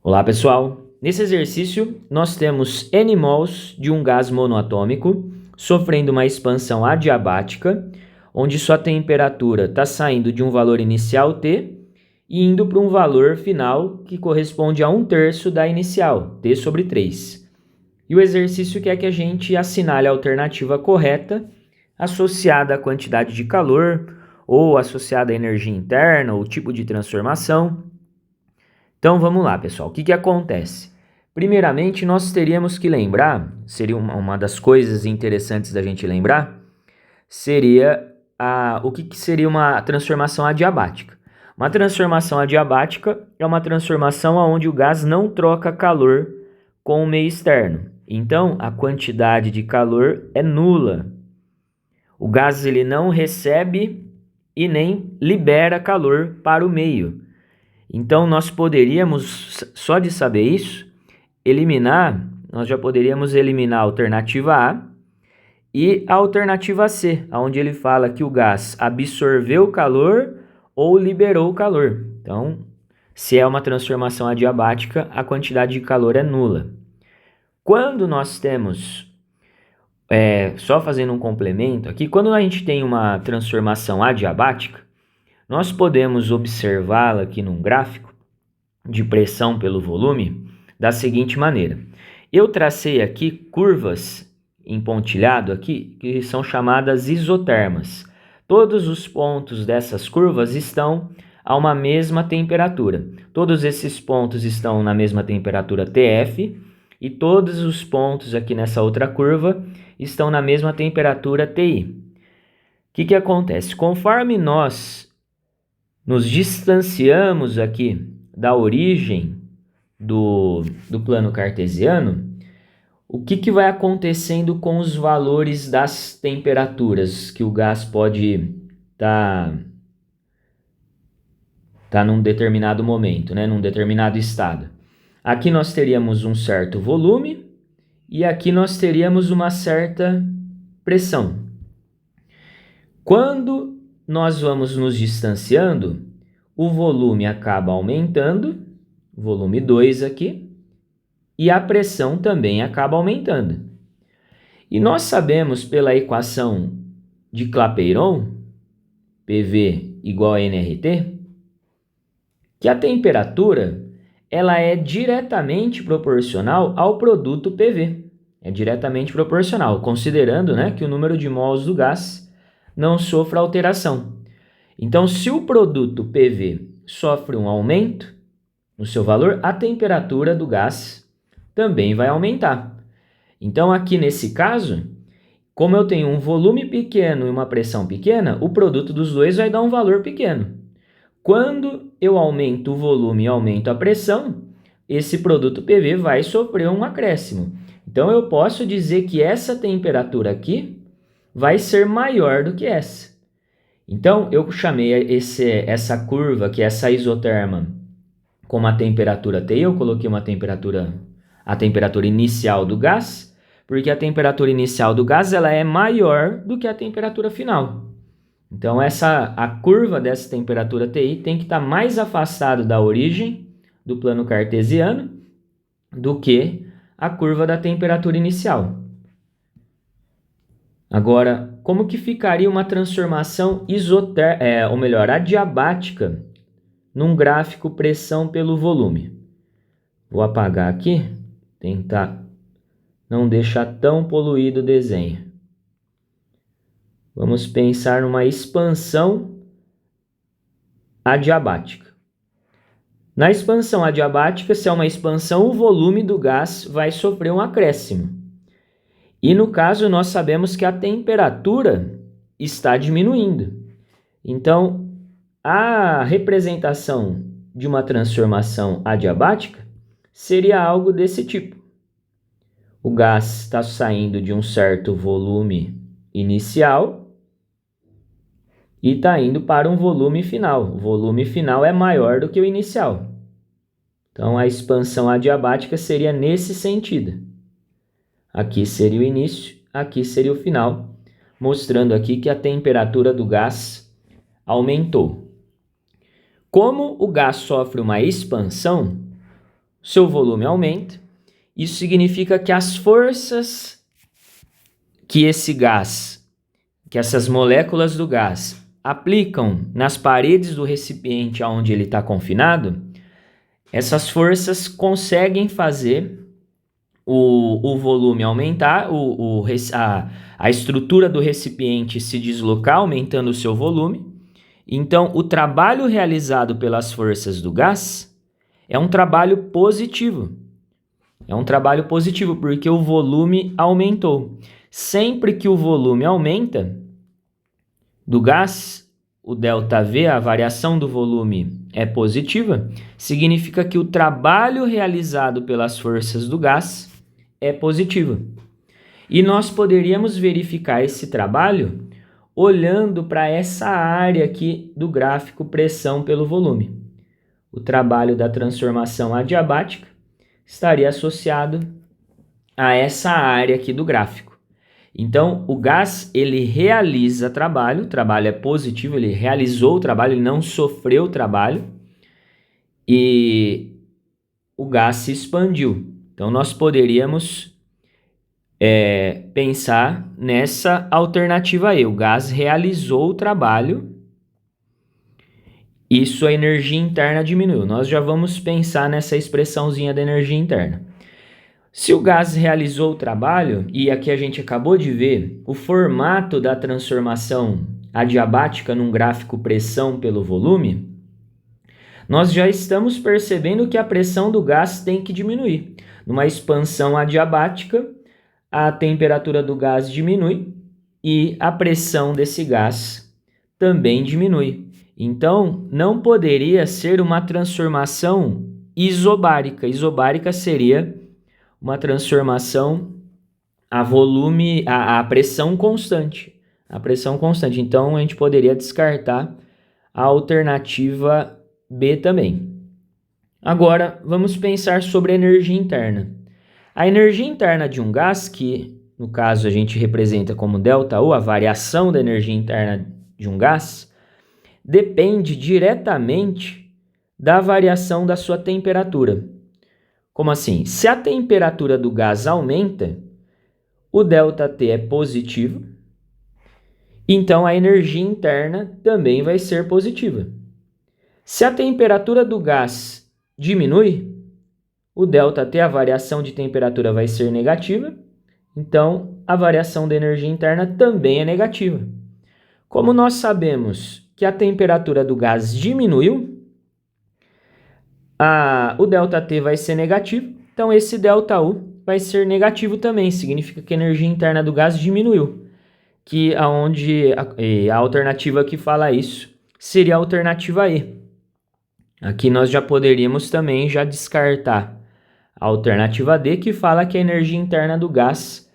Olá pessoal, nesse exercício nós temos N mols de um gás monoatômico sofrendo uma expansão adiabática, onde sua temperatura está saindo de um valor inicial T e indo para um valor final que corresponde a 1/3 da inicial, T sobre 3. E o exercício quer que a gente assinale a alternativa correta associada à quantidade de calor ou associada à energia interna ou tipo de transformação. Então vamos lá, pessoal. O que acontece? Primeiramente, nós teríamos que lembrar, seria uma das coisas interessantes da gente lembrar, seria o que seria uma transformação adiabática. Uma transformação adiabática é uma transformação onde o gás não troca calor com o meio externo. Então, a quantidade de calor é nula. O gás ele não recebe e nem libera calor para o meio. Então, nós poderíamos, só de saber isso, nós já poderíamos eliminar a alternativa A e a alternativa C, onde ele fala que o gás absorveu calor ou liberou calor. Então, se é uma transformação adiabática, a quantidade de calor é nula. Quando nós temos, só fazendo um complemento aqui, quando a gente tem uma transformação adiabática, nós podemos observá-la aqui num gráfico de pressão pelo volume da seguinte maneira. Eu tracei aqui curvas em pontilhado aqui que são chamadas isotermas. Todos os pontos dessas curvas estão a uma mesma temperatura. Todos esses pontos estão na mesma temperatura TF e todos os pontos aqui nessa outra curva estão na mesma temperatura TI. O que acontece? Conforme nós nos distanciamos aqui da origem do plano cartesiano, o que vai acontecendo com os valores das temperaturas que o gás pode estar num determinado momento, né, num determinado estado? Aqui nós teríamos um certo volume e aqui nós teríamos uma certa pressão. Quando nós vamos nos distanciando, o volume acaba aumentando, volume 2 aqui, e a pressão também acaba aumentando. E nós sabemos pela equação de Clapeyron, PV igual a nRT, que a temperatura ela é diretamente proporcional ao produto PV. É diretamente proporcional, considerando, né, que o número de mols do gás não sofra alteração. Então, se o produto PV sofre um aumento no seu valor, a temperatura do gás também vai aumentar. Então, aqui nesse caso, como eu tenho um volume pequeno e uma pressão pequena, o produto dos dois vai dar um valor pequeno. Quando eu aumento o volume e aumento a pressão, esse produto PV vai sofrer um acréscimo. Então, eu posso dizer que essa temperatura aqui vai ser maior do que essa. Então, eu chamei essa curva, que é essa isoterma, como a temperatura T. Eu coloquei a temperatura inicial do gás, porque a temperatura inicial do gás ela é maior do que a temperatura final. Então, a curva dessa temperatura TI tem que estar mais afastada da origem do plano cartesiano do que a curva da temperatura inicial. Agora, como que ficaria uma transformação adiabática num gráfico pressão pelo volume? Vou apagar aqui, tentar não deixar tão poluído o desenho. Vamos pensar numa expansão adiabática. Na expansão adiabática, se é uma expansão, o volume do gás vai sofrer um acréscimo. E no caso, nós sabemos que a temperatura está diminuindo. Então, a representação de uma transformação adiabática seria algo desse tipo. O gás está saindo de um certo volume inicial e está indo para um volume final. O volume final é maior do que o inicial. Então, a expansão adiabática seria nesse sentido. Aqui seria o início, aqui seria o final, mostrando aqui que a temperatura do gás aumentou. Como o gás sofre uma expansão, seu volume aumenta. Isso significa que as forças que esse gás, que essas moléculas do gás aplicam nas paredes do recipiente onde ele está confinado, essas forças conseguem fazer o volume aumentar, a estrutura do recipiente se deslocar, aumentando o seu volume. Então, o trabalho realizado pelas forças do gás é um trabalho positivo. É um trabalho positivo porque o volume aumentou. Sempre que o volume aumenta do gás, o ΔV, a variação do volume, é positiva, significa que o trabalho realizado pelas forças do gás é positivo. E nós poderíamos verificar esse trabalho olhando para essa área aqui do gráfico pressão pelo volume. O trabalho da transformação adiabática estaria associado a essa área aqui do gráfico. Então, o gás, ele realiza trabalho, o trabalho é positivo, ele realizou o trabalho, ele não sofreu o trabalho, e o gás se expandiu. Então, nós poderíamos pensar nessa alternativa E. O gás realizou o trabalho e sua energia interna diminuiu. Nós já vamos pensar nessa expressãozinha da energia interna. Se o gás realizou o trabalho, e aqui a gente acabou de ver o formato da transformação adiabática num gráfico pressão pelo volume, nós já estamos percebendo que a pressão do gás tem que diminuir. Numa expansão adiabática, a temperatura do gás diminui e a pressão desse gás também diminui. Então, não poderia ser uma transformação isobárica. Isobárica seria uma transformação a volume, a pressão constante. A pressão constante. Então, a gente poderia descartar a alternativa B também. Agora, vamos pensar sobre a energia interna. A energia interna de um gás, que no caso a gente representa como ΔU, a variação da energia interna de um gás, depende diretamente da variação da sua temperatura. Como assim? Se a temperatura do gás aumenta, o ΔT é positivo, então a energia interna também vai ser positiva. Se a temperatura do gás diminui, o ΔT, a variação de temperatura, vai ser negativa, então a variação da energia interna também é negativa. Como nós sabemos que a temperatura do gás diminuiu, o ΔT vai ser negativo, então esse ΔU vai ser negativo também, significa que a energia interna do gás diminuiu, que a alternativa que fala isso seria a alternativa E. Aqui nós já poderíamos também já descartar a alternativa D, que fala que a energia interna do gás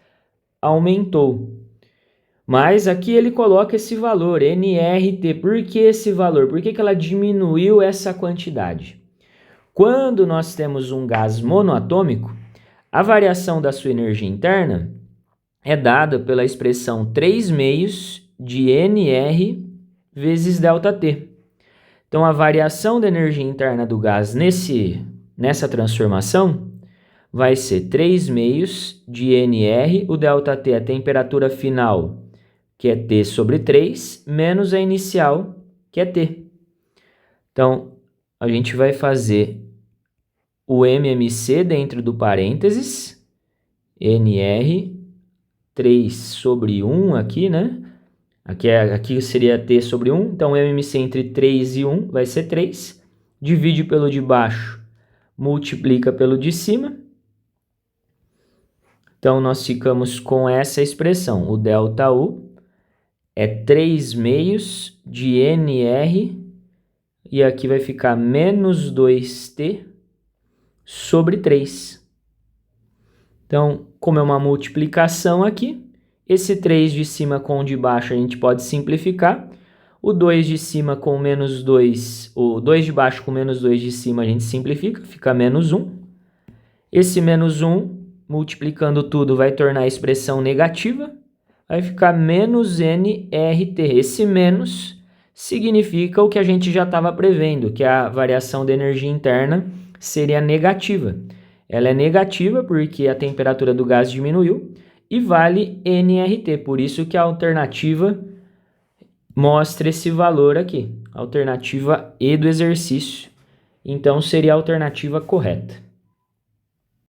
aumentou. Mas aqui ele coloca esse valor, nRT. Por que esse valor? Por que ela diminuiu essa quantidade? Quando nós temos um gás monoatômico, a variação da sua energia interna é dada pela expressão 3/2 de nR vezes ΔT. Então, a variação da energia interna do gás nessa transformação vai ser 3/2 de nR, o ΔT é a temperatura final, que é T sobre 3, menos a inicial, que é T. Então, a gente vai fazer o MMC dentro do parênteses, nR, 3 sobre 1 aqui, né? Aqui seria T sobre 1, então o MMC entre 3 e 1 vai ser 3. Divide pelo de baixo, multiplica pelo de cima. Então, nós ficamos com essa expressão. O ΔU é 3/2 de nR, e aqui vai ficar menos 2T sobre 3. Então, como é uma multiplicação aqui, esse 3 de cima com o de baixo a gente pode simplificar. O 2 de cima com menos 2, o 2 de baixo com menos 2 de cima a gente simplifica, fica menos 1. Esse menos 1, multiplicando tudo, vai tornar a expressão negativa, vai ficar menos nRT. Esse menos significa o que a gente já estava prevendo, que a variação da energia interna seria negativa. Ela é negativa porque a temperatura do gás diminuiu e vale nRT, por isso que a alternativa mostra esse valor aqui, alternativa E do exercício. Então seria a alternativa correta.